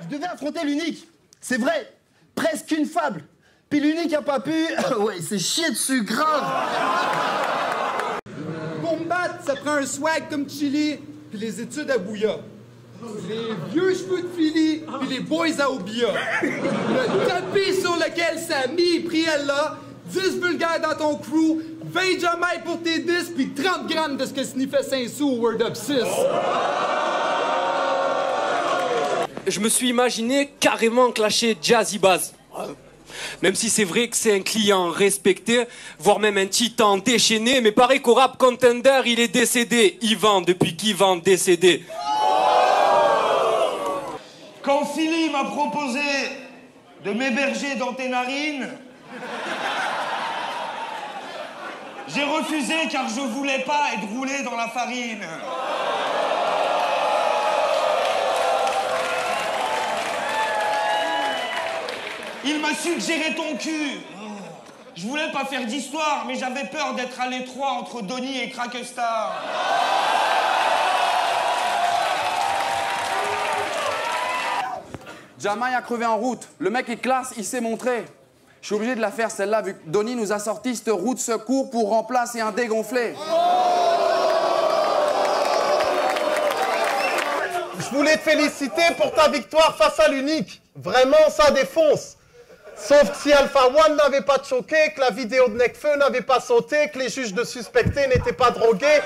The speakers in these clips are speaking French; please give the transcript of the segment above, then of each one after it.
Je devais affronter l'unique. C'est vrai. Presque une fable. Puis l'unique a pas pu... ouais, il s'est chié dessus, grave. Pour me battre, ça prend un swag comme Chili, puis les études à Bouya. Les vieux cheveux de Philly, puis les boys à Obia. Le tapis sur lequel Samy pris Allah, 10 vulgaires dans ton crew, 20 jamais pour tes 10, puis 30 grammes de ce que sniffait Saint-Sou au Word Up 6. Je me suis imaginé carrément clasher Jazzy Bass. Même si c'est vrai que c'est un client respecté, voire même un titan déchaîné, mais pareil qu'au Rap Contender, il est décédé. Yvan, depuis qu'Yvan décédé. Quand Philly m'a proposé de m'héberger dans tes narines, j'ai refusé car je voulais pas être roulé dans la farine. Il m'a suggéré ton cul. Je voulais pas faire d'histoire, mais j'avais peur d'être à l'étroit entre Donny et Crackestar. Jamaï a crevé en route. Le mec est classe, il s'est montré. Je suis obligé de la faire celle-là vu que Donny nous a sorti cette roue de secours pour remplacer un dégonflé. Je voulais te féliciter pour ta victoire face à l'unique. Vraiment, ça défonce. Sauf que si Alpha One n'avait pas choqué, que la vidéo de Necfeu n'avait pas sauté, que les juges de suspectés n'étaient pas drogués.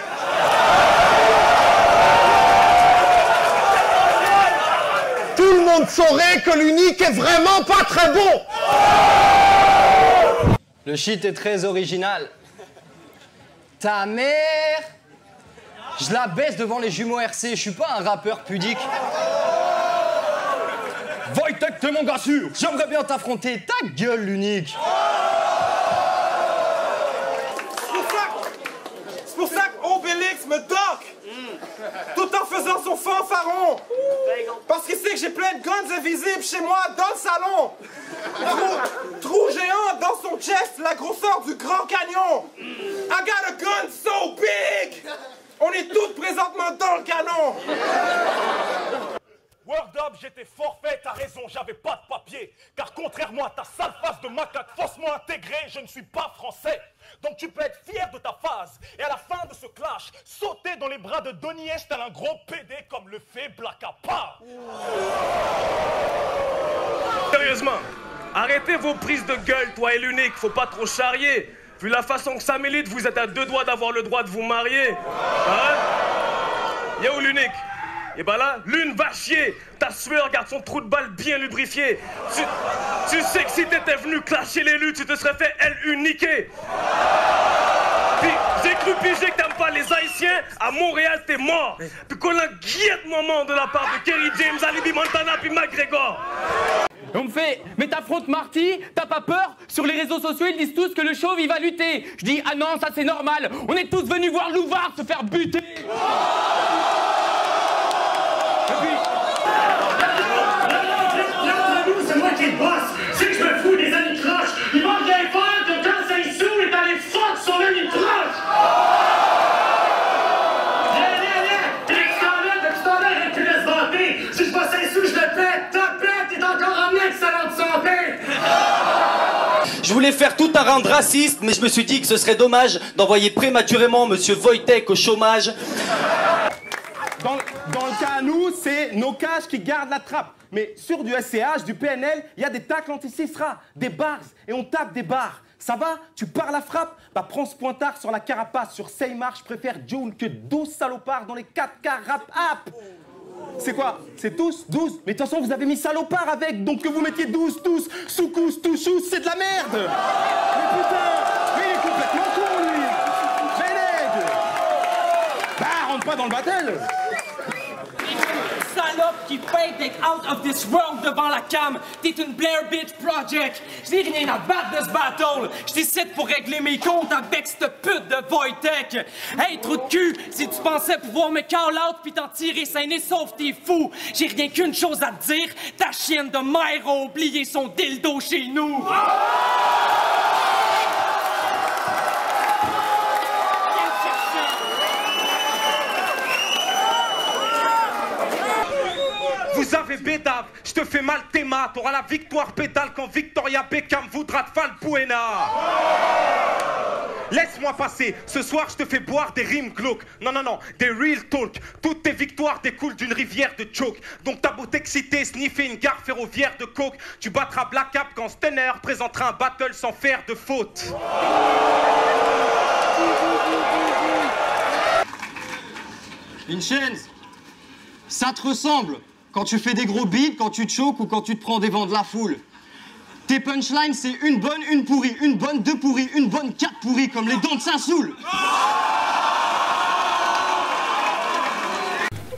Tout le monde saurait que l'unique est vraiment pas très bon. Le shit est très original. Ta mère, je la baisse devant les jumeaux RC, je suis pas un rappeur pudique. Wojtek, t'es mon gars sûr, j'aimerais bien t'affronter, ta gueule l'unique. C'est pour ça qu'Obélix me toque, tout en faisant son fanfaron. Parce qu'il sait que j'ai plein de guns invisibles chez moi dans le salon. Trou géant dans son chest, la grosseur du Grand Canyon. I got a gun so big. On est toutes présentement dans le canon. Word Up, j'étais forfait, t'as raison, j'avais pas de papier. Car contrairement à ta sale face de macaque faussement intégrée, je ne suis pas français. Donc tu peux être fier de ta phase. Et à la fin de ce clash, sauter dans les bras de Donny S tel un gros PD comme le fait Black Apa. Sérieusement, arrêtez vos prises de gueule, toi et l'unique, faut pas trop charrier. Vu la façon que ça milite, vous êtes à 2 doigts d'avoir le droit de vous marier. Hein? Y'a où l'unique? Et bah là, l'une va chier. Ta sueur garde son trou de balle bien lubrifié. Tu sais que si t'étais venu clasher l'élu, tu te serais fait LU niquer. Puis j'ai cru piger que t'aimes pas les Haïtiens. À Montréal, t'es mort. Puis qu'on a guette moment de la part de Kerry James, Alibi Montana, puis McGregor. On me fait, mais t'affrontes Marty, t'as pas peur? Sur les réseaux sociaux, ils disent tous que le chauve, il va lutter. Je dis, ah non, ça c'est normal. On est tous venus voir Louvard se faire buter. C'est moi qui est le boss. Si je me fous des amis croches, ils vont bien faire que quand Saint-Sou est allé fuck son ami croche. Viens. Arrête de laisse vanter. Si je vois Saint-Sou, je le pète. Ta pète est encore en excellente santé. Je voulais faire tout un round raciste, mais je me suis dit que ce serait dommage d'envoyer prématurément Monsieur Wojtek au chômage. Dans le cas à nous, c'est nos cages qui gardent la trappe. Mais sur du SCH, du PNL, il y a des tacles anti-Cicera, des bars, et on tape des barres. Ça va? Tu pars la frappe? Bah prends ce pointard sur la carapace. Sur Seymar, je préfère June que 12 salopards dans les 4K rap app. C'est quoi? C'est tous 12? Mais de toute façon, vous avez mis salopard avec, donc que vous mettiez 12 tous, soukous, touchous, c'est de la merde! Mais putain! Mais il est complètement con, lui! Vénègue! Bah, rentre pas dans le battle! Salope qui feint d'être out of this world devant la cam. T'es une Blair Bitch Project. J'ai rien à battre de ce battle. J'décide pour régler mes comptes avec cette pute de Wojtek. Hey, trou de cul, si tu pensais pouvoir me call out pis t'en tirer sain et sauf, t'es fou. J'ai rien qu'une chose à te dire. Ta chienne de mère a oublié son dildo chez nous. Vous avez bédave, je te fais mal tes maths. T'auras la victoire pétale quand Victoria Beckham voudra te faire le Buena. Laisse-moi passer, ce soir je te fais boire des rimes glauques. Non, non, non, des real talk. Toutes tes victoires découlent d'une rivière de choke. Donc t'as beau t'exciter, sniffer une gare ferroviaire de coke, tu battras Black Cap quand Stunner présentera un battle sans faire de faute. Vincenz, ça te ressemble quand tu fais des gros beats, quand tu te choques ou quand tu te prends des vents de la foule. Tes punchlines, c'est une bonne, une pourrie, une bonne, deux pourries, une bonne, quatre pourries, comme les dents de Saint-Soul.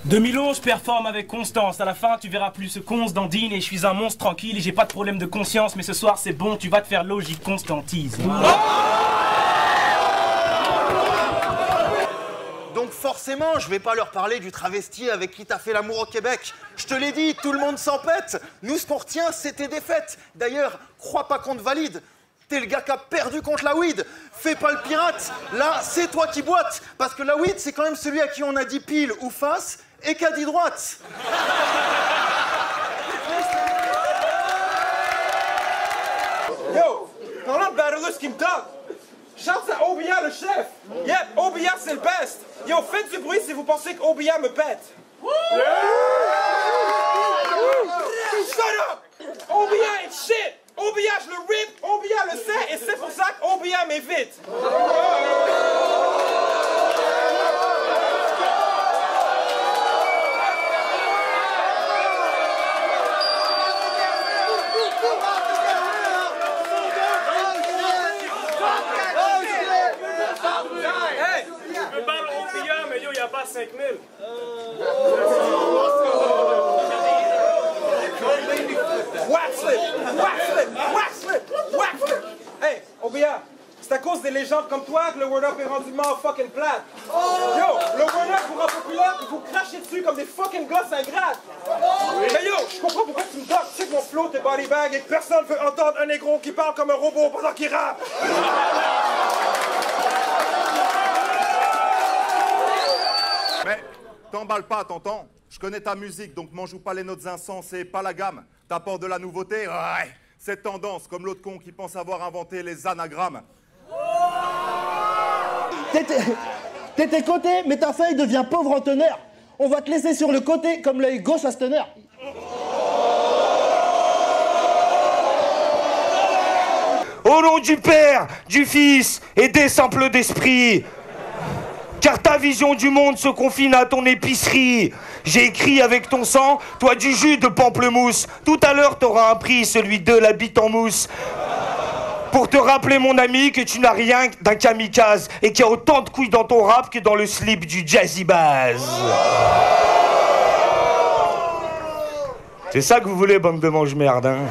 2011, je performe avec constance. À la fin, tu verras plus ce qu'on se dandine et je suis un monstre tranquille et j'ai pas de problème de conscience. Mais ce soir, c'est bon, tu vas te faire logique, constantise. Donc forcément, je vais pas leur parler du travesti avec qui t'as fait l'amour au Québec. Je te l'ai dit, tout le monde s'en pète. Nous, ce qu'on retient, c'est tes défaites. D'ailleurs, crois pas qu'on te valide. T'es le gars qui a perdu contre la weed. Fais pas le pirate. Là, c'est toi qui boites. Parce que la weed, c'est quand même celui à qui on a dit pile ou face et qui a dit droite. Yo, parlant de battlers qui me talk. Chante à Obia le chef. Yep, Obia c'est le best. Yo, faites du bruit si vous pensez qu'Obia me pète. Shut up! Obia est shit! Obia je le rip, Obia le sait et c'est pour ça qu'Obia m'évite. Je me parle au client, mais yo, y a pas 5000. Wax slip! Wax slip! Wax slip! Wax slip! Hey, Obia, c'est à cause des légendes comme toi que le Word Up est rendu mort fucking plate. Yo, le Word Up vous rend populaire et vous crachez dessus comme des fucking gosses ingrates. Mais yo, je comprends pourquoi tu me docs, tu sais que mon flow t'es body bag et que personne veut entendre un négro qui parle comme un robot pendant qu'il rappe. Mais t'emballes pas, t'entends? Je connais ta musique, donc m'en joue pas les notes insensées, pas la gamme. T'apportes de la nouveauté? Ouais. C'est tendance, comme l'autre con qui pense avoir inventé les anagrammes. T'es côté, mais ta feuille devient pauvre en teneur. On va te laisser sur le côté, comme l'œil gauche à Stunner. Au nom du Père, du Fils et des simples d'esprit. Car ta vision du monde se confine à ton épicerie. J'ai écrit avec ton sang, toi du jus de pamplemousse. Tout à l'heure t'auras un prix, celui de la bite en mousse. Pour te rappeler mon ami que tu n'as rien d'un kamikaze et qu'il y a autant de couilles dans ton rap que dans le slip du Jazzy Bass. C'est ça que vous voulez, bande de mange-merde, hein?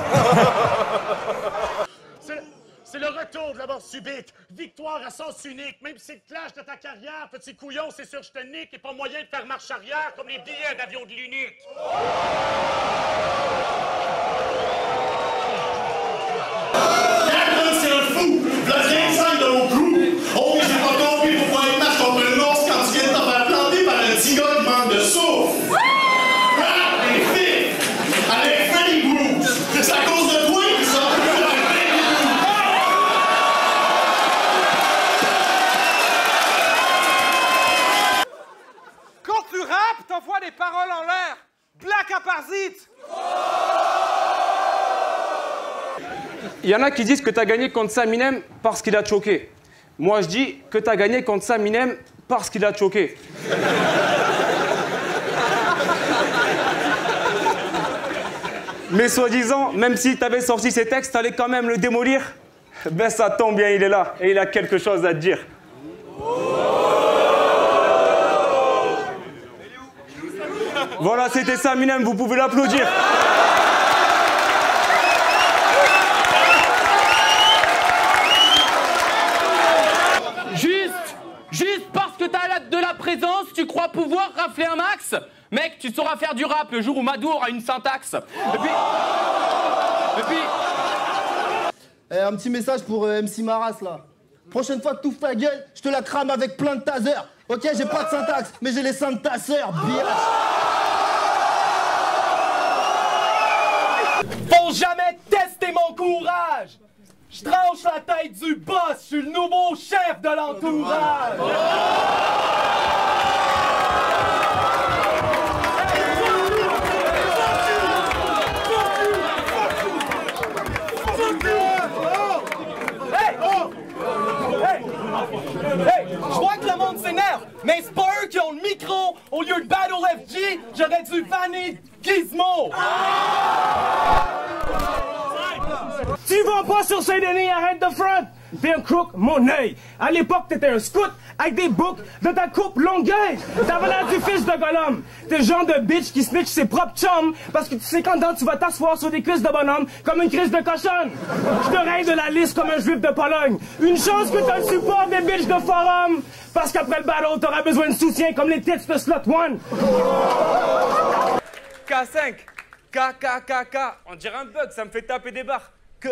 C'est le retour de la mort subite. Victoire à sens unique. Même si c'est le clash de ta carrière, petit couillon, c'est sûr que je te nique et pas moyen de faire marche arrière comme les billets d'avion de l'unique. C'est un fou! Le 25 de mon crew! Oh, j'ai pas compris pourquoi il marche contre le ours quand tu viens de te faire planter par un petit gars qui manque de souffle! Rap et fit! Avec Freddy Grooves! C'est à cause de toi qu'ils sont plus avec Freddy Grooves! Quand tu rappes, t'envoies des paroles en l'air. Black Aparzit! Il y en a qui disent que tu as gagné contre Saminem parce qu'il a choqué. Moi, je dis que tu as gagné contre Saminem parce qu'il a choqué. Mais soi-disant, même si tu avais sorti ces textes, tu allais quand même le démolir. Ben ça tombe bien, il est là et il a quelque chose à te dire. Voilà, c'était Saminem, vous pouvez l'applaudir. Juste parce que t'as de la présence, tu crois pouvoir rafler un max? Mec, tu sauras faire du rap le jour où Madou aura une syntaxe. Et puis... Un petit message pour MC Maras, là. Prochaine fois que tu ouvres ta gueule, je te la crame avec plein de tasers. Ok, j'ai pas de syntaxe, mais j'ai les seins de ta sœur, biatch. la tête du boss, je suis le nouveau chef de l'entourage! Hey, je vois que le monde s'énerve, mais c'est pas eux qui ont le micro. Au lieu de Battle FG, j'aurais dû vanner Gizmo. Tu vas pas sur Saint-Denis, arrête de front. T'es un crook, mon œil. À l'époque, t'étais un scout avec des boucles de ta coupe longueuil. T'avais l'air du fils de Gollum. T'es le genre de bitch qui snitch ses propres chums parce que tu sais quand tu vas t'asseoir sur des cuisses de bonhomme comme une crise de cochonne. Je te raye de la liste comme un juif de Pologne. Une chance que t'as le support des bitches de forum parce qu'après le battle, t'auras besoin de soutien comme les tits de Slot One. K5. K. On dirait un bug, ça me fait taper des barres. Que.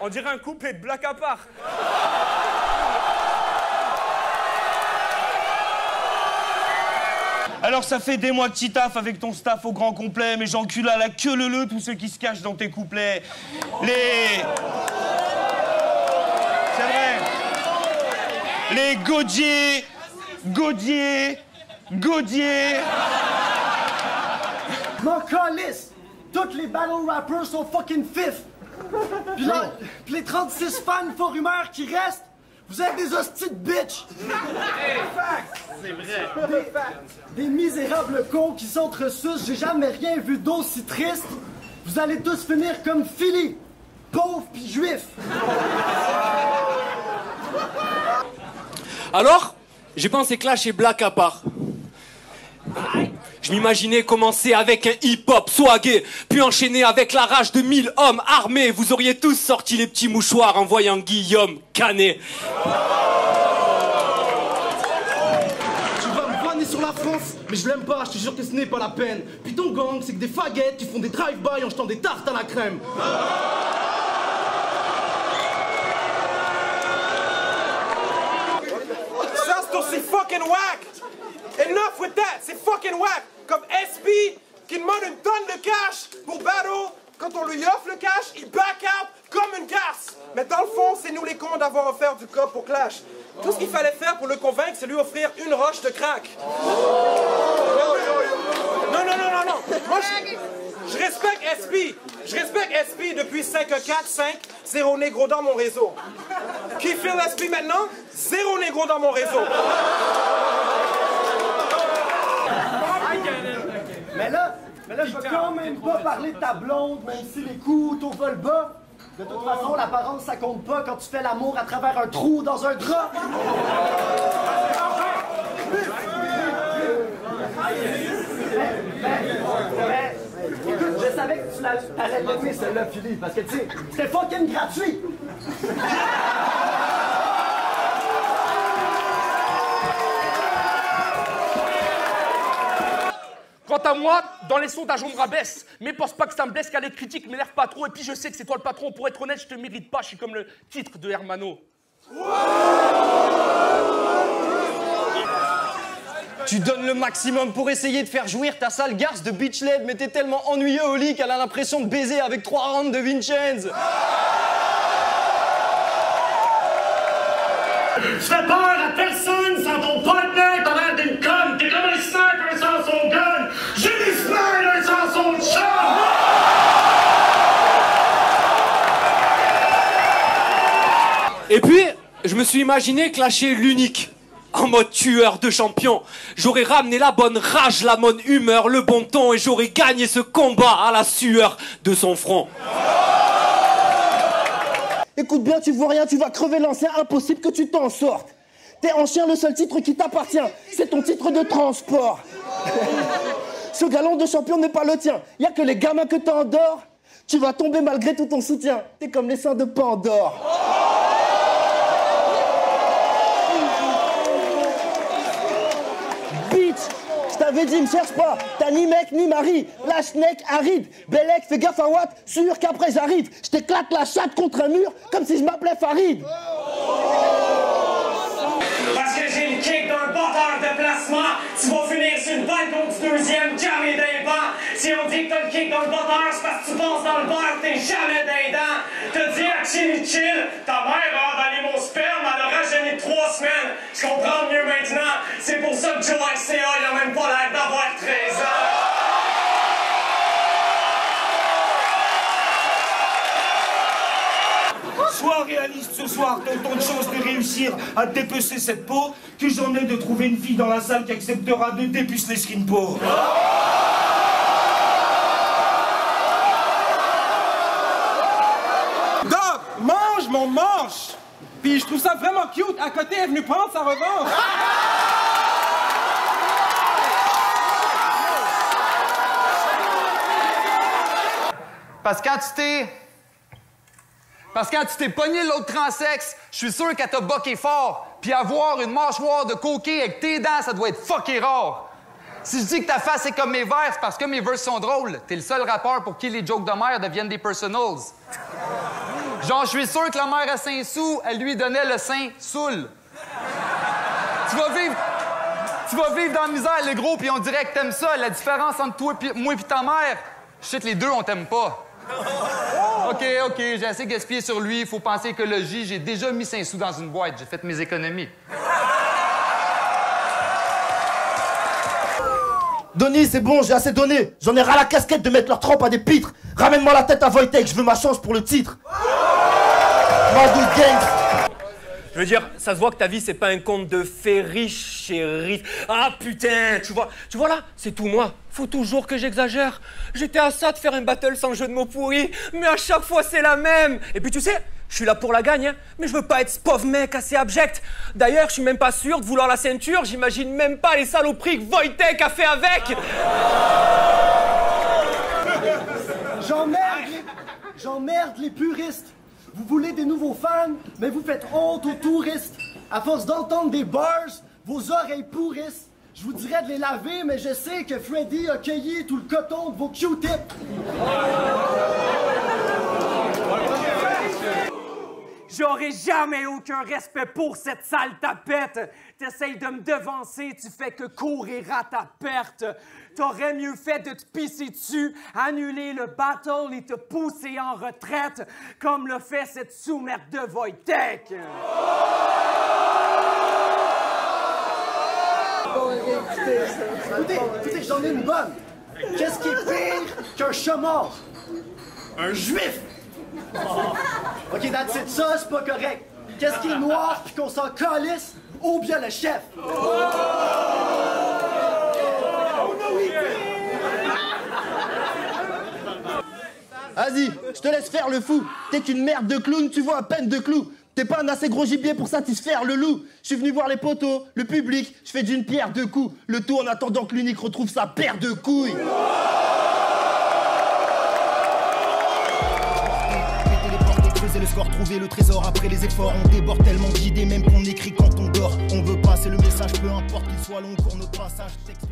On dirait un couplet de Black à part. Alors ça fait des mois que tu taffes avec ton staff au grand complet, mais j'encule à la queue leu tous ceux qui se cachent dans tes couplets. C'est vrai. Les Gaudier. Mon calisse! Toutes les battle rappers sont fucking fifs! Puis là, pis les 36 fans faux rumeurs qui restent, vous êtes des hosties de bitch! C'est vrai. Des misérables cons qui s'entresucent, j'ai jamais rien vu d'aussi triste. Vous allez tous finir comme Philly, pauvres pis juifs! Alors, j'ai pensé clasher Black à part. Je m'imaginais commencer avec un hip-hop swagué, puis enchaîner avec la rage de 1000 hommes armés. Vous auriez tous sorti les petits mouchoirs en voyant Guillaume Canet. Tu vas me vanner sur la France, mais je l'aime pas, je te jure que ce n'est pas la peine. Puis ton gang, c'est que des faguettes qui font des drive-by en jetant des tartes à la crème. Ça, c'est aussi fucking whack! Enough with that! C'est fucking whack! Comme SP qui demande une tonne de cash pour battle. Quand on lui offre le cash, il back out comme une garce. Mais dans le fond, c'est nous les cons d'avoir offert du cop pour Clash. Tout ce qu'il fallait faire pour le convaincre, c'est lui offrir une roche de crack. Non. Moi, je respecte SP. Je respecte SP depuis 5-4-5, 0 négro dans mon réseau. Qui file SP maintenant? 0 négro dans mon réseau. Mais là, je veux quand même pas parler de ta blonde, même si les coups t'au vol bas. De toute façon, l'apparence, ça compte pas quand tu fais l'amour à travers un trou dans un drap. Écoute, je savais que tu t'allais l'aimer, celle-là, Philly, parce que, tu sais, c'était fucking gratuit. Quant à moi, dans les sondages, on me rabaisse. Mais pense pas que ça me blesse, car les critiques m'énervent pas trop. Et puis je sais que c'est toi le patron. Pour être honnête, je te mérite pas. Je suis comme le titre de Hermano. Tu donnes le maximum pour essayer de faire jouir ta sale garce de bitch LED, mais t'es tellement ennuyeux au lit qu'elle a l'impression de baiser avec 3 rounds de Vincenz. Je fais peur à personne sans ton partenaire, t'as l'air d'une conne. T'es comme un sniper sans son gun. J'ai des snipers sans son chum. Et puis, je me suis imaginé clasher l'unique. En mode tueur de champion. J'aurais ramené la bonne rage, la bonne humeur, le bon ton et j'aurais gagné ce combat à la sueur de son front. Écoute bien, tu vois rien, tu vas crever l'ancien, impossible que tu t'en sortes. T'es en chien, le seul titre qui t'appartient, c'est ton titre de transport. Ce galon de champion n'est pas le tien, y a que les gamins que t'endors. Tu vas tomber malgré tout ton soutien, t'es comme les seins de Pandore. Bitch, je t'avais dit, me cherche pas, t'as ni mec ni mari, lâche neck aride, Bellec, fais gaffe à Watt, sûr qu'après j'arrive, je t'éclate la chatte contre un mur, comme si je m'appelais Farid. Parce que j'ai une kick d'un bâtard de placement, tu vas finir sur une balle contre du deuxième, carré d'un banc. Si on dit que t'as le kick dans le botteur, c'est parce que tu passes dans le beurre, t'es jamais dindant. T'as dit à Chili Chill, ta mère a avalé mon sperme, elle a rajeuni 3 semaines. Je comprends mieux maintenant. C'est pour ça que Joe RCA, il a même pas l'air d'avoir 13 ans. Sois réaliste ce soir, t'as autant de chances de réussir à dépecer cette peau que j'en ai de trouver une fille dans la salle qui acceptera de dépuceler ce peau. Doc, mange mon manche! Puis je trouve ça vraiment cute, à côté, elle est venue prendre sa revanche. Parce que quand tu t'es pogné l'autre transexe, je suis sûr qu'elle t'a boqué fort. Puis avoir une mâchoire de coquille avec tes dents, ça doit être fucké rare. Si je dis que ta face est comme mes vers, c'est parce que mes vers sont drôles. T'es le seul rappeur pour qui les jokes de mère deviennent des personals. Genre, je suis sûr que la mère à Saint-Sou, elle lui donnait le sein saoul. Tu vas vivre dans la misère, le gros, puis on dirait que t'aimes ça. La différence entre moi et ta mère, shit, les deux, on t'aime pas. OK, j'ai assez gaspillé sur lui, il faut penser écologie. J'ai déjà mis 5 sous dans une boîte, j'ai fait mes économies. Denis, c'est bon, j'ai assez donné. J'en ai ras la casquette de mettre leur trempe à des pitres. Ramène-moi la tête à Wojtek, je veux ma chance pour le titre. Madou Gang. Je veux dire, ça se voit que ta vie, c'est pas un conte de fées riches et riches. Ah putain, tu vois là, c'est tout moi. Faut toujours que j'exagère. J'étais à ça de faire un battle sans jeu de mots pourris, mais à chaque fois, c'est la même. Et puis tu sais, je suis là pour la gagne, hein, mais je veux pas être ce pauvre mec assez abject. D'ailleurs, je suis même pas sûr de vouloir la ceinture. J'imagine même pas les saloperies que Wojtek a fait avec. J'emmerde les puristes. Vous voulez des nouveaux fans, mais vous faites honte aux touristes. À force d'entendre des bars, vos oreilles pourrissent. Je vous dirais de les laver, mais je sais que Freddy a cueilli tout le coton de vos Q-tips. J'aurai jamais aucun respect pour cette sale tapette. T'essayes de me devancer, tu fais que courir à ta perte. T'aurais mieux fait de te pisser dessus, annuler le battle et te pousser en retraite, comme le fait cette sous-merde de Wojtek. Écoutez, j'en ai une bonne. Qu'est-ce qui est pire qu'un chat mort? Un juif! OK, that's it. Ça, c'est pas correct. Qu'est-ce qui est noir puis qu'on s'en calisse? Ou bien le chef! Vas-y, je te laisse faire le fou. T'es qu'une merde de clown, tu vois à peine de clous. T'es pas un assez gros gibier pour satisfaire le loup. Je suis venu voir les poteaux, le public, je fais d'une pierre deux coups. Le tout en attendant que l'unique retrouve sa paire de couilles. Le score, trouver le trésor après les efforts. On déborde tellement d'idées, même qu'on écrit quand on dort. On veut passer le message, peu importe qu'il soit long, pour notre passage. Texte